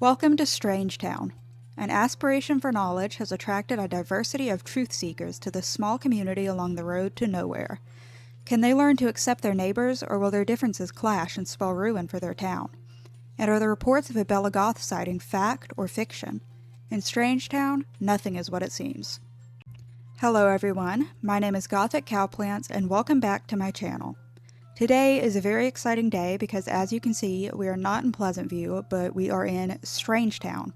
Welcome to Strangetown. An aspiration for knowledge has attracted a diversity of truth seekers to this small community along the road to nowhere. Can they learn to accept their neighbors, or will their differences clash and spell ruin for their town? And are the reports of a Bella Goth sighting fact or fiction? In Strangetown, nothing is what it seems. Hello everyone, my name is Gothic Cowplants and welcome back to my channel. Today is a very exciting day because, as you can see, we are not in Pleasant View, but we are in Strangetown.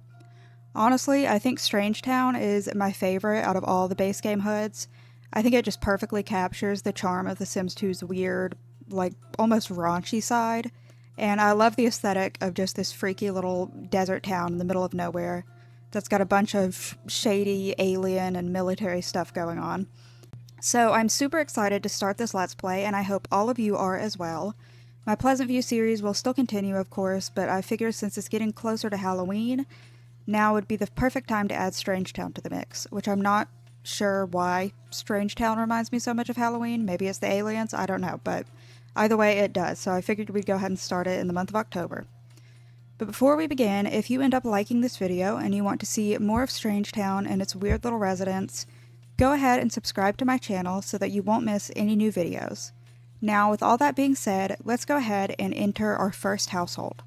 Honestly, I think Strangetown is my favorite out of all the base game hoods. I think it just perfectly captures the charm of The Sims 2's weird, almost raunchy side, and I love the aesthetic of just this freaky little desert town in the middle of nowhere that's got a bunch of shady alien and military stuff going on. So I'm super excited to start this Let's Play, and I hope all of you are as well. My Pleasant View series will still continue, of course, but I figure since it's getting closer to Halloween, now would be the perfect time to add Strangetown to the mix, which I'm not sure why Strangetown reminds me so much of Halloween. Maybe it's the aliens, I don't know, but either way it does, so I figured we'd go ahead and start it in the month of October. But before we begin, if you end up liking this video and you want to see more of Strangetown and its weird little residents, go ahead and subscribe to my channel so that you won't miss any new videos. Now, with all that being said, let's go ahead and enter our first household.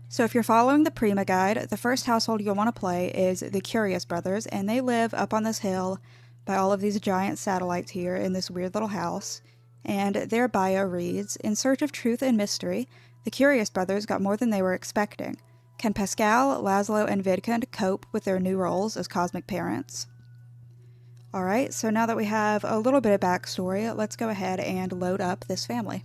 So if you're following the Prima guide, the first household you'll want to play is the Curious Brothers, and they live up on this hill by all of these giant satellites here in this weird little house. And their bio reads, "In search of truth and mystery, the Curious Brothers got more than they were expecting. Can Pascal, Lazlo, and Vidcund cope with their new roles as cosmic parents?" Alright, so now that we have a little bit of backstory, let's go ahead and load up this family.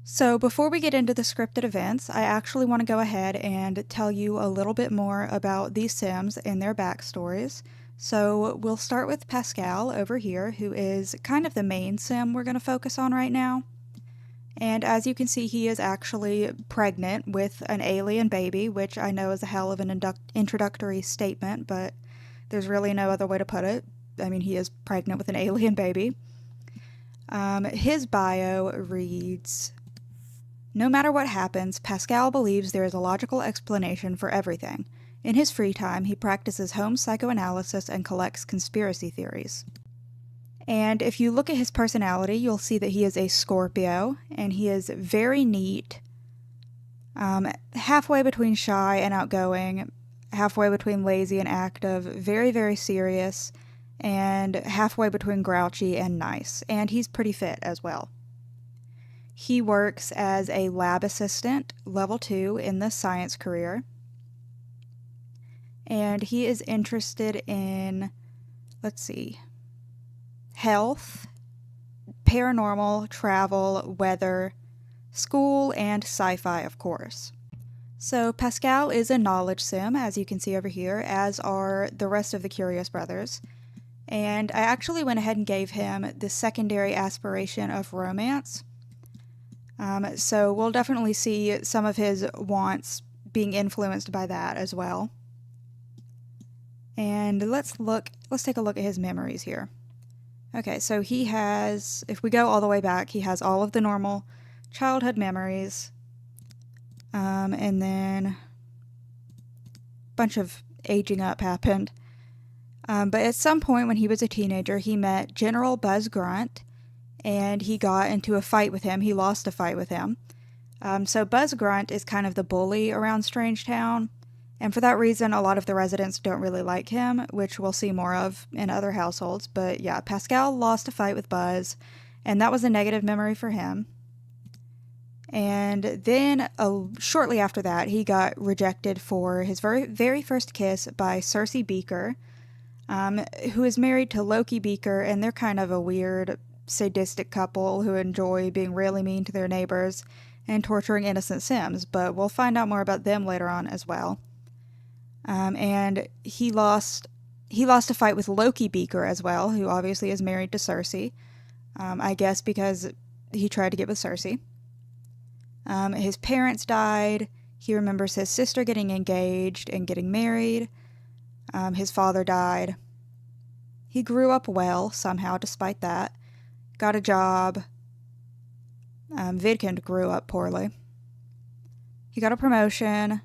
So before we get into the scripted events, I actually want to go ahead and tell you a little bit more about these Sims and their backstories. So we'll start with Pascal over here, who is kind of the main Sim we're going to focus on right now. And as you can see, he is actually pregnant with an alien baby, which I know is a hell of an introductory statement, but there's really no other way to put it. I mean, he is pregnant with an alien baby. His bio reads, "No matter what happens, Pascal believes there is a logical explanation for everything. In his free time, he practices home psychoanalysis and collects conspiracy theories." And if you look at his personality, you'll see that he is a Scorpio, and he is very neat, halfway between shy and outgoing, halfway between lazy and active, very, very serious, and halfway between grouchy and nice, and he's pretty fit as well. He works as a lab assistant, level 2 in the science career, and he is interested in, health, paranormal, travel, weather, school, and sci-fi, of course. So Pascal is a knowledge sim, as you can see over here, as are the rest of the Curious Brothers. And I actually went ahead and gave him the secondary aspiration of romance. So we'll definitely see some of his wants being influenced by that as well. And let's take a look at his memories here. Okay, so he has, if we go all the way back, he has all of the normal childhood memories. And then a bunch of aging up happened. But at some point when he was a teenager, he met General Buzz Grunt, and he got into a fight with him. He lost a fight with him. So Buzz Grunt is kind of the bully around Strangetown, and for that reason, a lot of the residents don't really like him, which we'll see more of in other households. But yeah, Pascal lost a fight with Buzz, and that was a negative memory for him. And then, shortly after that, he got rejected for his very first kiss by Cersei Beaker, who is married to Loki Beaker, and they're kind of a weird, sadistic couple who enjoy being really mean to their neighbors and torturing innocent Sims, but we'll find out more about them later on as well. And he lost a fight with Loki Beaker as well, who obviously is married to Cersei, I guess because he tried to get with Cersei. His parents died. He remembers his sister getting engaged and getting married. His father died. He grew up well, somehow, despite that. Got a job. Vidcund grew up poorly. He got a promotion.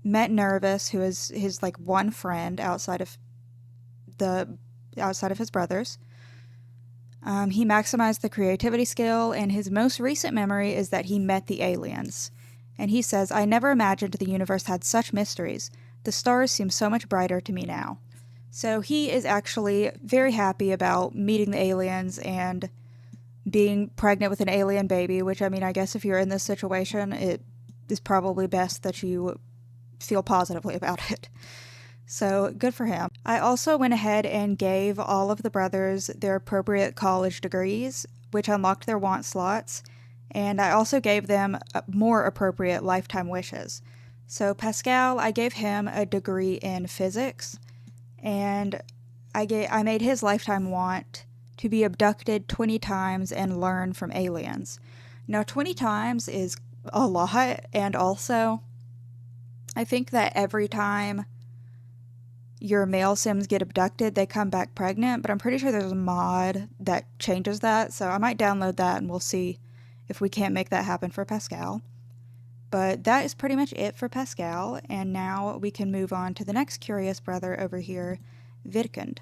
met Nervous, who is his like one friend the outside of his brothers. He maximized the creativity skill, and his most recent memory is that he met the aliens. And he says, "I never imagined the universe had such mysteries. The stars seem so much brighter to me now." So he is actually very happy about meeting the aliens and being pregnant with an alien baby, which, I mean, I guess if you're in this situation, it is probably best that you feel positively about it. So good for him. I also went ahead and gave all of the brothers their appropriate college degrees, which unlocked their want slots, and I also gave them more appropriate lifetime wishes. So Pascal, I gave him a degree in physics, and I made his lifetime want to be abducted 20 times and learn from aliens. Now, 20 times is a lot, and also I think that every time your male Sims get abducted, they come back pregnant, but I'm pretty sure there's a mod that changes that, so I might download that and we'll see if we can't make that happen for Pascal. But that is pretty much it for Pascal, and now we can move on to the next curious brother over here, Vidcund.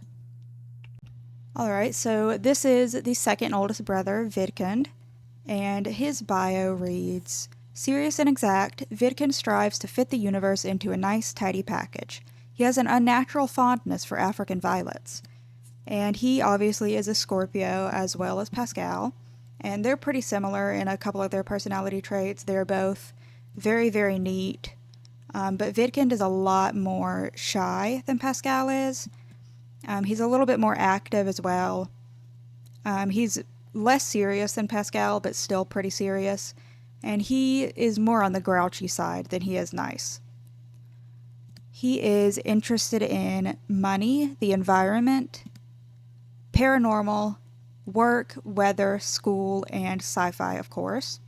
Alright, so this is the second oldest brother, Vidcund, and his bio reads, "Serious and exact, Vidcund strives to fit the universe into a nice, tidy package. He has an unnatural fondness for African violets." And he obviously is a Scorpio as well as Pascal, and they're pretty similar in a couple of their personality traits. They're both very, very neat, but Vidcund is a lot more shy than Pascal is. He's a little bit more active as well. He's less serious than Pascal, but still pretty serious, and he is more on the grouchy side than he is nice. He is interested in money, the environment, paranormal, work, weather, school, and sci-fi, of course.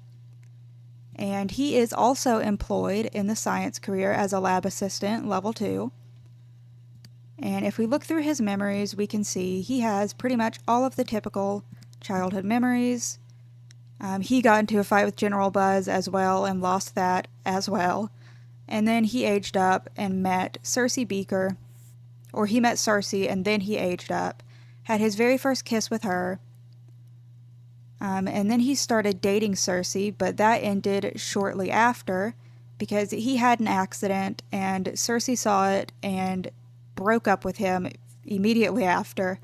And he is also employed in the science career as a lab assistant, level 2. And if we look through his memories, we can see he has pretty much all of the typical childhood memories. He got into a fight with General Buzz as well and lost that as well. And then he aged up and met Cersei Beaker, or he met Cersei and then he aged up, had his very first kiss with her, and then he started dating Cersei, but that ended shortly after because he had an accident and Cersei saw it and broke up with him immediately after.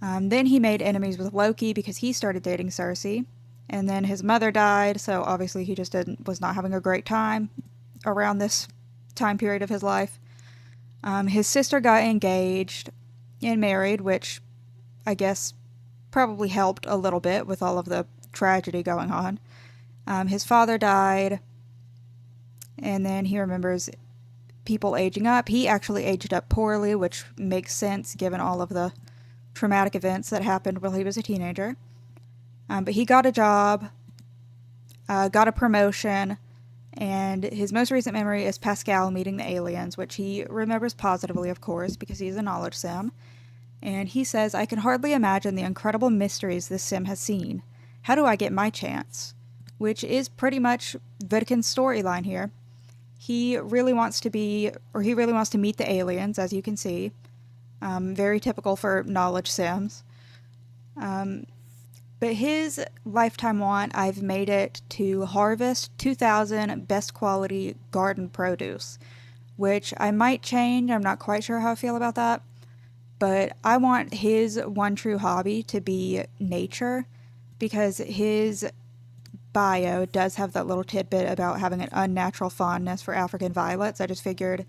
Then he made enemies with Loki because he started dating Cersei, and then his mother died, so obviously he just was not having a great time around this time period of his life. His sister got engaged and married, which I guess probably helped a little bit with all of the tragedy going on. His father died, and then he remembers people aging up. He actually aged up poorly, which makes sense given all of the traumatic events that happened while he was a teenager. But he got a job, got a promotion, and his most recent memory is Pascal meeting the aliens, which he remembers positively, of course, because he's a knowledge sim. And he says, "I can hardly imagine the incredible mysteries this sim has seen. How do I get my chance?" Which is pretty much Vidcund's storyline here. He really wants to meet the aliens, as you can see. Very typical for knowledge sims. But his lifetime want, I've made it to harvest 2,000 best quality garden produce, which I might change. I'm not quite sure how I feel about that. But I want his one true hobby to be nature, because his bio does have that little tidbit about having an unnatural fondness for African violets. I just figured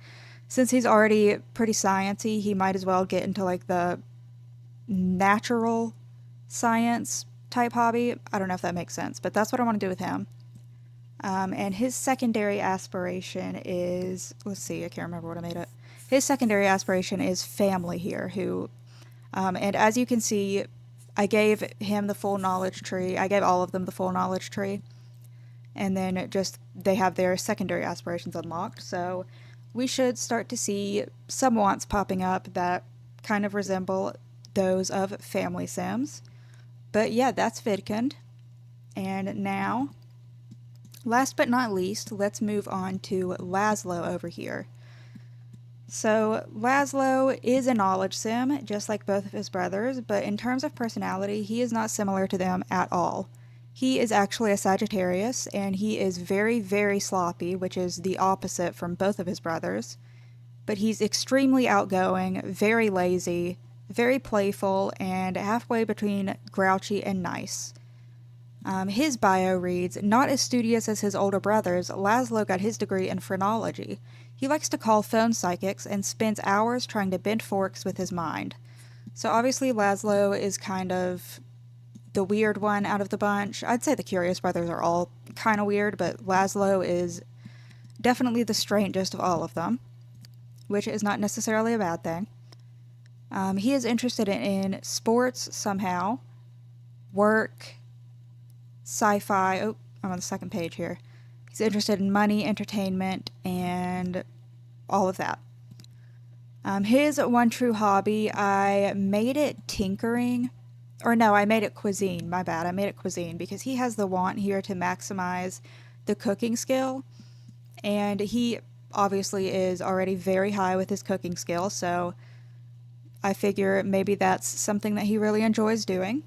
since he's already pretty sciencey, he might as well get into like the natural science type hobby. I don't know if that makes sense, but that's what I want to do with him. And his secondary aspiration is, let's see, I can't remember what I made it. His secondary aspiration is family here, and as you can see, I gave him the full knowledge tree. I gave all of them the full knowledge tree. And then they have their secondary aspirations unlocked. So we should start to see some wants popping up that kind of resemble those of family sims. But yeah, that's Vidcund. And now Last but not least, let's move on to Lazlo over here. So, Lazlo is a knowledge sim, just like both of his brothers, but in terms of personality, he is not similar to them at all. He is actually a Sagittarius, and he is very, very sloppy, which is the opposite from both of his brothers. But he's extremely outgoing, very lazy, very playful, and halfway between grouchy and nice. His bio reads, not as studious as his older brothers, Lazlo got his degree in phrenology. He likes to call phone psychics and spends hours trying to bend forks with his mind. So obviously Lazlo is kind of the weird one out of the bunch. I'd say the Curious brothers are all kind of weird, but Lazlo is definitely the strangest of all of them, which is not necessarily a bad thing. He is interested in sports somehow, work, sci-fi. Oh, I'm on the second page here. He's interested in money, entertainment, and all of that. His one true hobby, I made it tinkering. Or no, I made it cuisine. My bad. I made it cuisine because he has the want here to maximize the cooking skill. And he obviously is already very high with his cooking skill, so I figure maybe that's something that he really enjoys doing.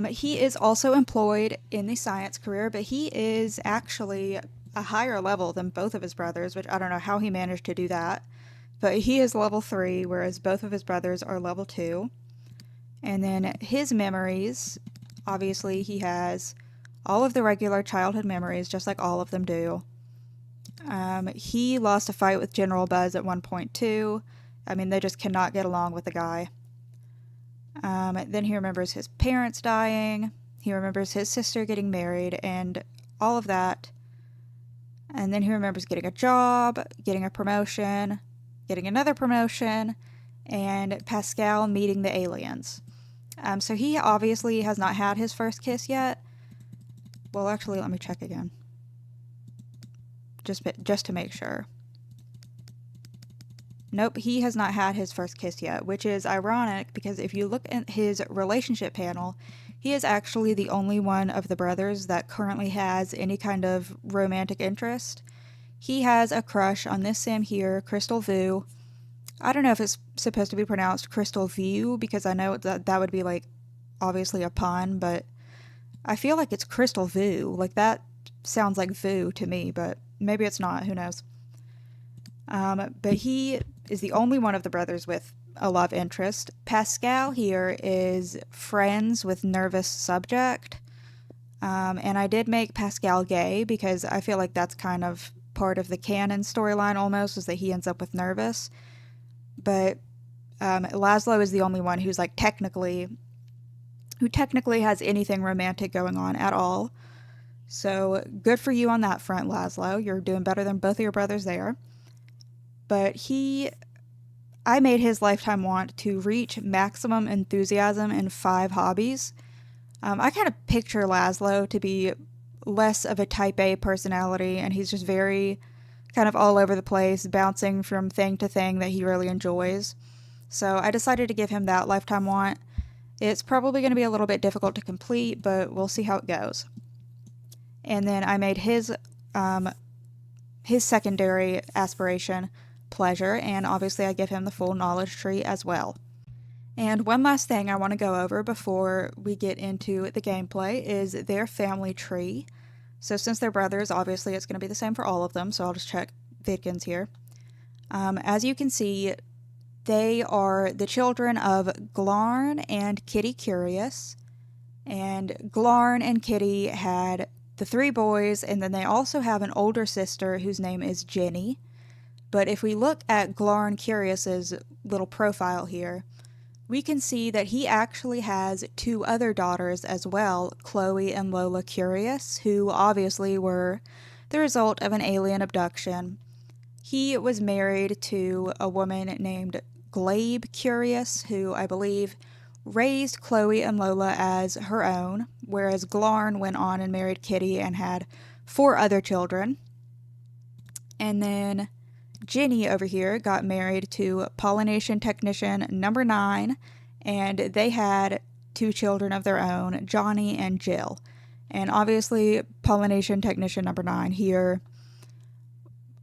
He is also employed in the science career, but he is actually a higher level than both of his brothers, which I don't know how he managed to do that. But he is level 3, whereas both of his brothers are level 2. And then his memories, obviously he has all of the regular childhood memories, just like all of them do. He lost a fight with General Buzz at 1.2. I mean, they just cannot get along with the guy. Then he remembers his parents dying. He remembers his sister getting married and all of that. And then he remembers getting a job, getting a promotion, getting another promotion, and Pascal meeting the aliens. So he obviously has not had his first kiss yet. Well, actually, let me check again. Just to make sure. Nope, he has not had his first kiss yet, which is ironic because if you look at his relationship panel, he is actually the only one of the brothers that currently has any kind of romantic interest. He has a crush on this sim here, Crystal Vu. I don't know if it's supposed to be pronounced Crystal View because I know that would be like obviously a pun, but I feel like it's Crystal Vu. Like that sounds like Vu to me, but maybe it's not. Who knows? But he is the only one of the brothers with a love interest. Pascal here is friends with nervous subject. And I did make Pascal gay because I feel like that's kind of part of the canon storyline almost, is that he ends up with nervous. But Lazlo is the only one who's like technically has anything romantic going on at all. So good for you on that front, Lazlo. You're doing better than both of your brothers there. But I made his lifetime want to reach maximum enthusiasm in 5 hobbies. I kind of picture Lazlo to be less of a type A personality, and he's just very kind of all over the place, bouncing from thing to thing that he really enjoys. So I decided to give him that lifetime want. It's probably going to be a little bit difficult to complete, but we'll see how it goes. And then I made his secondary aspiration pleasure, and obviously I give him the full knowledge tree as well. And one last thing I want to go over before we get into the gameplay is their family tree. So since they're brothers, obviously it's going to be the same for all of them, so I'll just check Vidcund's here. As you can see, they are the children of Glarn and Kitty Curious. And Glarn and Kitty had the 3 boys, and then they also have an older sister whose name is Jenny. But if we look at Glarn Curious's little profile here, we can see that he actually has 2 other daughters as well, Chloe and Lola Curious, who obviously were the result of an alien abduction. He was married to a woman named Glabe Curious, who I believe raised Chloe and Lola as her own, whereas Glarn went on and married Kitty and had 4 other children. And then Jenny over here got married to pollination technician number 9, and they had 2 children of their own, Johnny and Jill. And obviously, pollination technician number 9 here,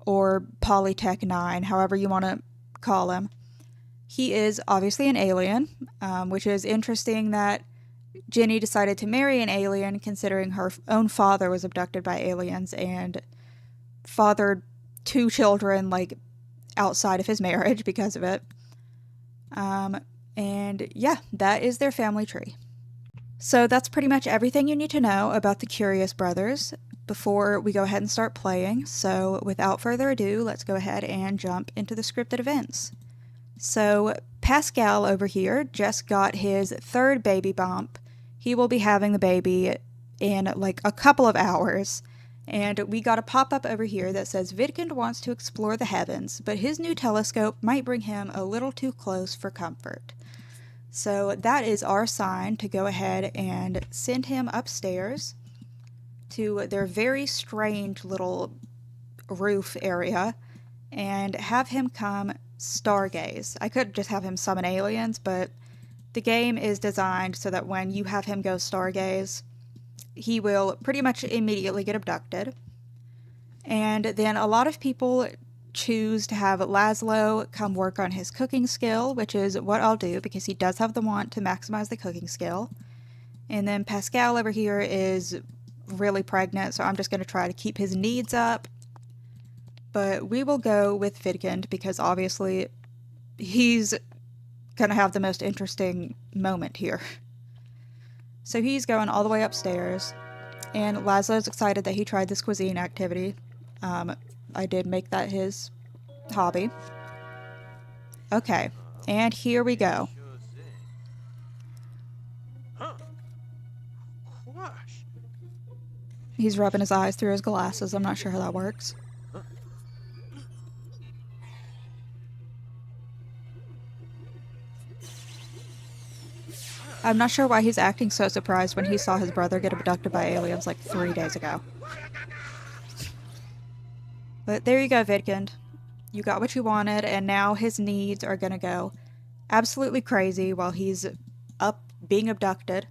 or Polytech 9, however you want to call him. He is obviously an alien, which is interesting that Jenny decided to marry an alien considering her own father was abducted by aliens and fathered 2 children, like, outside of his marriage because of it. And yeah, that is their family tree. So that's pretty much everything you need to know about the Curious Brothers before we go ahead and start playing. So without further ado, let's go ahead and jump into the scripted events. So Pascal over here just got his 3rd baby bump. He will be having the baby in like a couple of hours. And we got a pop-up over here that says Vidcund wants to explore the heavens, but his new telescope might bring him a little too close for comfort. So that is our sign to go ahead and send him upstairs to their very strange little roof area and have him come stargaze. I could just have him summon aliens, but the game is designed so that when you have him go stargaze, he will pretty much immediately get abducted. And then a lot of people choose to have Lazlo come work on his cooking skill, which is what I'll do because he does have the want to maximize the cooking skill. And then Pascal over here is really pregnant, so I'm just going to try to keep his needs up. But we will go with Vidcund because obviously he's going to have the most interesting moment here. So he's going all the way upstairs, and Lazlo's excited that he tried this cuisine activity. I did make that his hobby. Okay, and here we go. He's rubbing his eyes through his glasses. I'm not sure how that works. I'm not sure why he's acting so surprised when he saw his brother get abducted by aliens like 3 days ago. But there you go, Vidcund. You got what you wanted, and now his needs are gonna go absolutely crazy while he's up being abducted.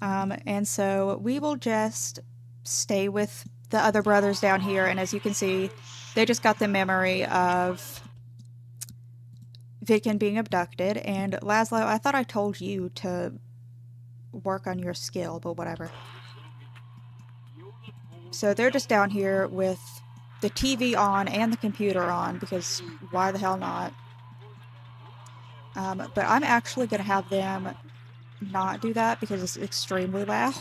And so we will just stay with the other brothers down here, and as you can see, they just got the memory of Vidcund being abducted. And Lazlo, I thought I told you to work on your skill, but whatever. So they're just down here with the TV on and the computer on, because why the hell not? But I'm actually going to have them not do that because it's extremely loud.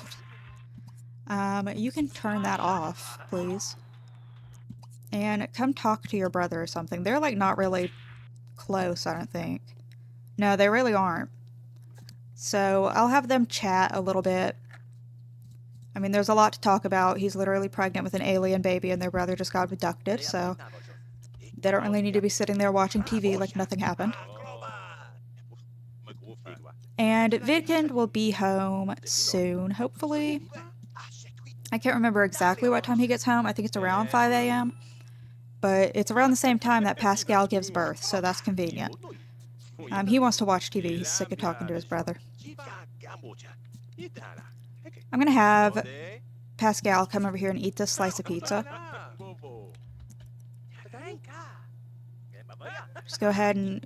You can turn that off, please. And come talk to your brother or something. They're like not really close, I don't think. No, they really aren't. So I'll have them chat a little bit. I mean, there's a lot to talk about. He's literally pregnant with an alien baby and their brother just got abducted, so they don't really need to be sitting there watching TV like nothing happened. And Vidcund will be home soon, hopefully. I can't remember exactly what time he gets home. I think it's around 5 a.m. But it's around the same time that Pascal gives birth, so that's convenient. He wants to watch TV. He's sick of talking to his brother. I'm going to have Pascal come over here and eat this slice of pizza. Just go ahead and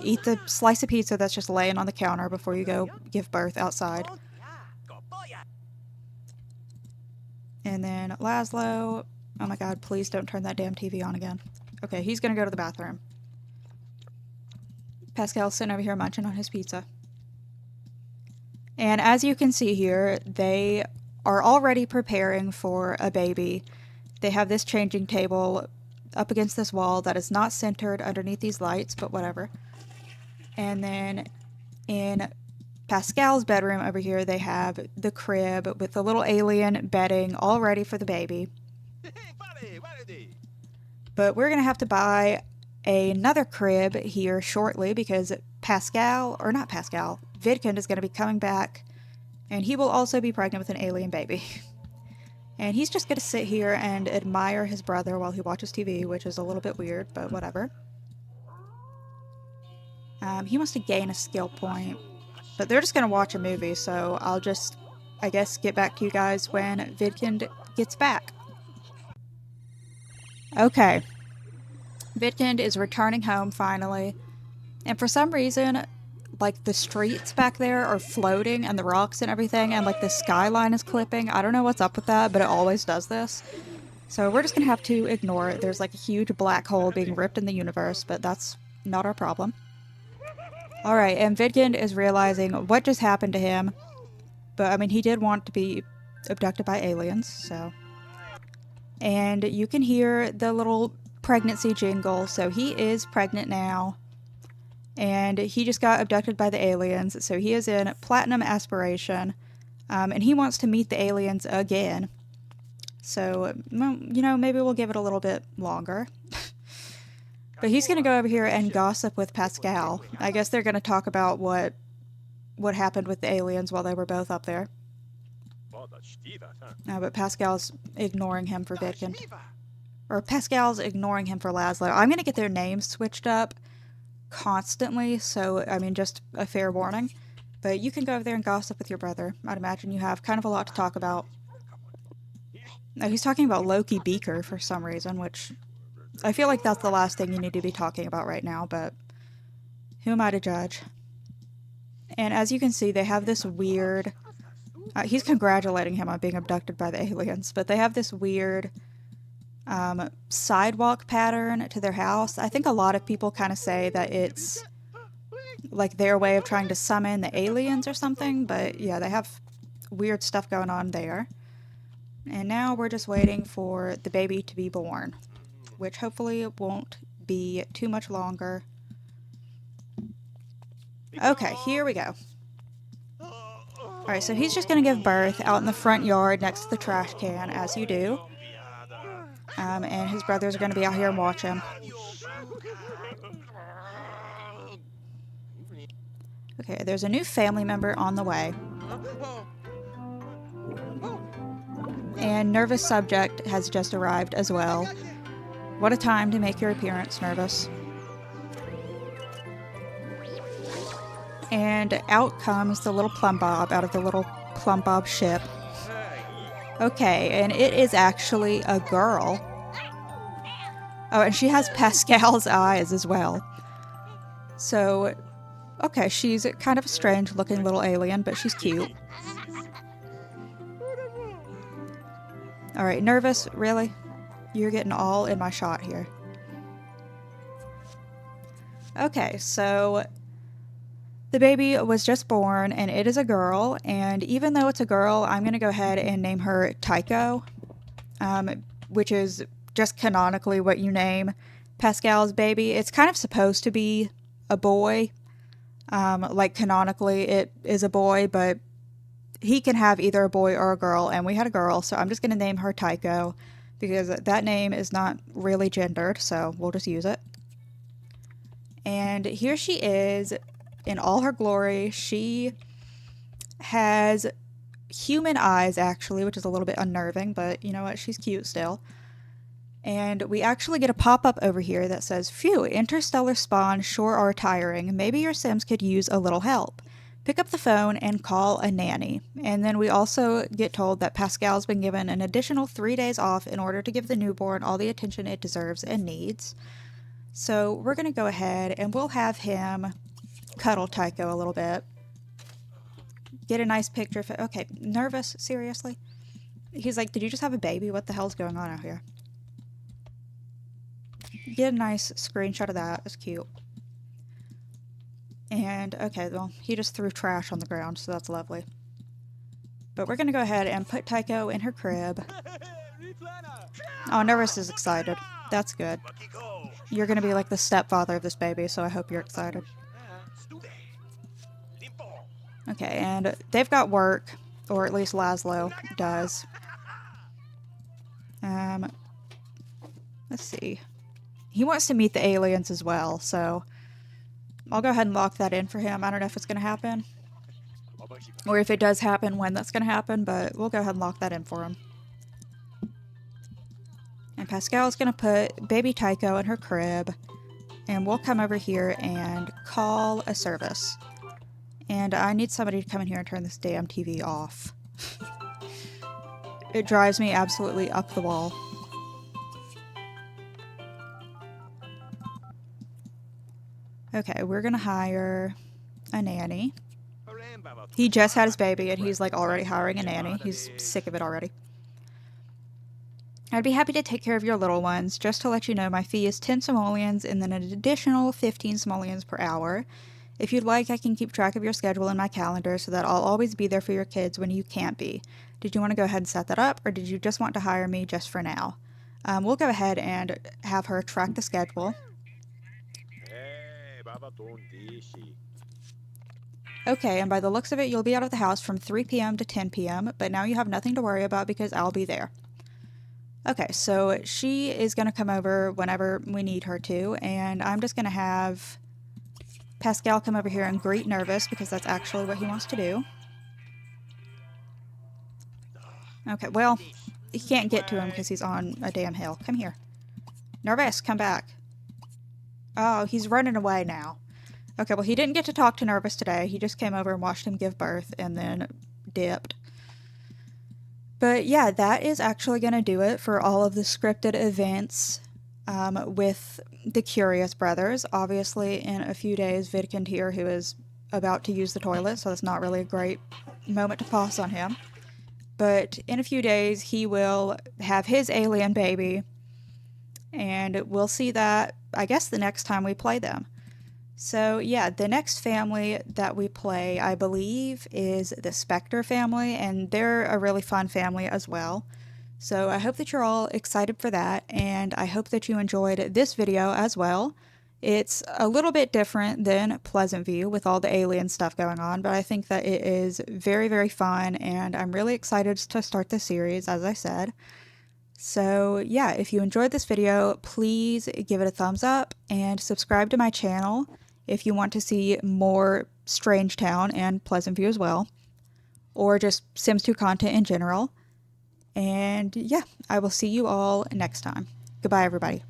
eat the slice of pizza that's just laying on the counter before you go give birth outside. And then Lazlo, oh my god, please don't turn that damn TV on again. Okay, he's gonna go to the bathroom. Pascal's sitting over here munching on his pizza. And as you can see here, they are already preparing for a baby. They have this changing table up against this wall that is not centered underneath these lights, but whatever. And then in Pascal's bedroom over here, they have the crib with the little alien bedding all ready for the baby. But we're going to have to buy another crib here shortly because Vidcund is going to be coming back, and he will also be pregnant with an alien baby. And he's just going to sit here and admire his brother while he watches TV, which is a little bit weird, but whatever. He wants to gain a skill point, but they're just going to watch a movie, so I I guess, get back to you guys when Vidcund gets back. Okay. Vidcund is returning home finally. And for some reason, like, the streets back there are floating and the rocks and everything, and like the skyline is clipping. I don't know what's up with that, but it always does this. So we're just gonna have to ignore it. There's like a huge black hole being ripped in the universe, but that's not our problem. Alright, and Vidcund is realizing what just happened to him. But, I mean, he did want to be abducted by aliens, so. And you can hear the little pregnancy jingle, so he is pregnant now. And he just got abducted by the aliens, so he is in platinum aspiration. And he wants to meet the aliens again. So, well, you know, maybe we'll give it a little bit longer. But he's going to go over here and gossip with Pascal. I guess they're going to talk about what happened with the aliens while they were both up there. But Pascal's ignoring him for Vidcund. Or Pascal's ignoring him for Lazlo. I'm going to get their names switched up constantly, so, I mean, just a fair warning. But you can go over there and gossip with your brother. I'd imagine you have kind of a lot to talk about. Now, he's talking about Loki Beaker for some reason, which I feel like that's the last thing you need to be talking about right now, but who am I to judge? And as you can see, they have this weird... he's congratulating him on being abducted by the aliens, but they have this weird sidewalk pattern to their house. I think a lot of people kind of say that it's like their way of trying to summon the aliens or something, but yeah, they have weird stuff going on there. And now we're just waiting for the baby to be born, which hopefully won't be too much longer. Okay, here we go. Alright, so he's just going to give birth out in the front yard next to the trash can, as you do. And his brothers are going to be out here and watch him. Okay, there's a new family member on the way. And Nervous Subject has just arrived as well. What a time to make your appearance, Nervous. And out comes the little Plum Bob out of the little Plum Bob ship. Okay, and it is actually a girl. Oh, and she has Pascal's eyes as well. So, okay, she's kind of a strange looking little alien, but she's cute. Alright, Nervous, really? You're getting all in my shot here. Okay, so the baby was just born, and it is a girl, and even though it's a girl, I'm going to go ahead and name her Tycho, which is just canonically what you name Pascal's baby. It's kind of supposed to be a boy. Like, canonically, it is a boy, but he can have either a boy or a girl, and we had a girl, so I'm just going to name her Tycho, because that name is not really gendered, so we'll just use it. And here she is in all her glory. She has human eyes, actually, which is a little bit unnerving, but you know what? She's cute still. And we actually get a pop-up over here that says, "Phew, interstellar spawn sure are tiring. Maybe your Sims could use a little help. Pick up the phone and call a nanny." And then we also get told that Pascal's been given an additional 3 days off in order to give the newborn all the attention it deserves and needs. So we're going to go ahead and we'll have him cuddle Tycho a little bit. Get a nice picture of it. Okay, Nervous? Seriously? He's like, did you just have a baby? What the hell's going on out here? Get a nice screenshot of that. It's cute. And, okay, well, he just threw trash on the ground, so that's lovely. But we're going to go ahead and put Tycho in her crib. Oh, Nervous is excited. That's good. You're going to be like the stepfather of this baby, so I hope you're excited. Okay, and they've got work, or at least Lazlo does. Let's see. He wants to meet the aliens as well, so I'll go ahead and lock that in for him. I don't know if it's going to happen, or if it does happen, when that's going to happen, but we'll go ahead and lock that in for him. And Pascal's going to put baby Tycho in her crib, and we'll come over here and call a service. And I need somebody to come in here and turn this damn TV off. It drives me absolutely up the wall. Okay, we're gonna hire a nanny. He just had his baby and he's like already hiring a nanny. He's sick of it already. I'd be happy to take care of your little ones. Just to let you know, my fee is 10 simoleons and then an additional 15 simoleons per hour. If you'd like, I can keep track of your schedule in my calendar so that I'll always be there for your kids when you can't be. Did you want to go ahead and set that up, or did you just want to hire me just for now? We'll go ahead and have her track the schedule. Okay, and by the looks of it, you'll be out of the house from 3 p.m. to 10 p.m., but now you have nothing to worry about because I'll be there. Okay, so she is going to come over whenever we need her to, and I'm just going to have Pascal come over here and greet Nervous because that's actually what he wants to do. Okay, well, you can't get to him because he's on a damn hill. Come here. Nervous, come back. Oh, he's running away now. Okay, well, he didn't get to talk to Nervous today. He just came over and watched him give birth and then dipped. But yeah, that is actually going to do it for all of the scripted events with the Curious Brothers. Obviously, in a few days, Vidcund here, who is about to use the toilet, so that's not really a great moment to pause on him. But in a few days, he will have his alien baby, and we'll see that, I guess, the next time we play them. So yeah, the next family that we play, I believe, is the Spectre family, and they're a really fun family as well. So I hope that you're all excited for that, and I hope that you enjoyed this video as well. It's a little bit different than Pleasant View with all the alien stuff going on, but I think that it is very, very fun, and I'm really excited to start the series, as I said. So yeah, if you enjoyed this video, please give it a thumbs up and subscribe to my channel if you want to see more Strangetown and Pleasant View as well, or just Sims 2 content in general. And yeah, I will see you all next time. Goodbye, everybody.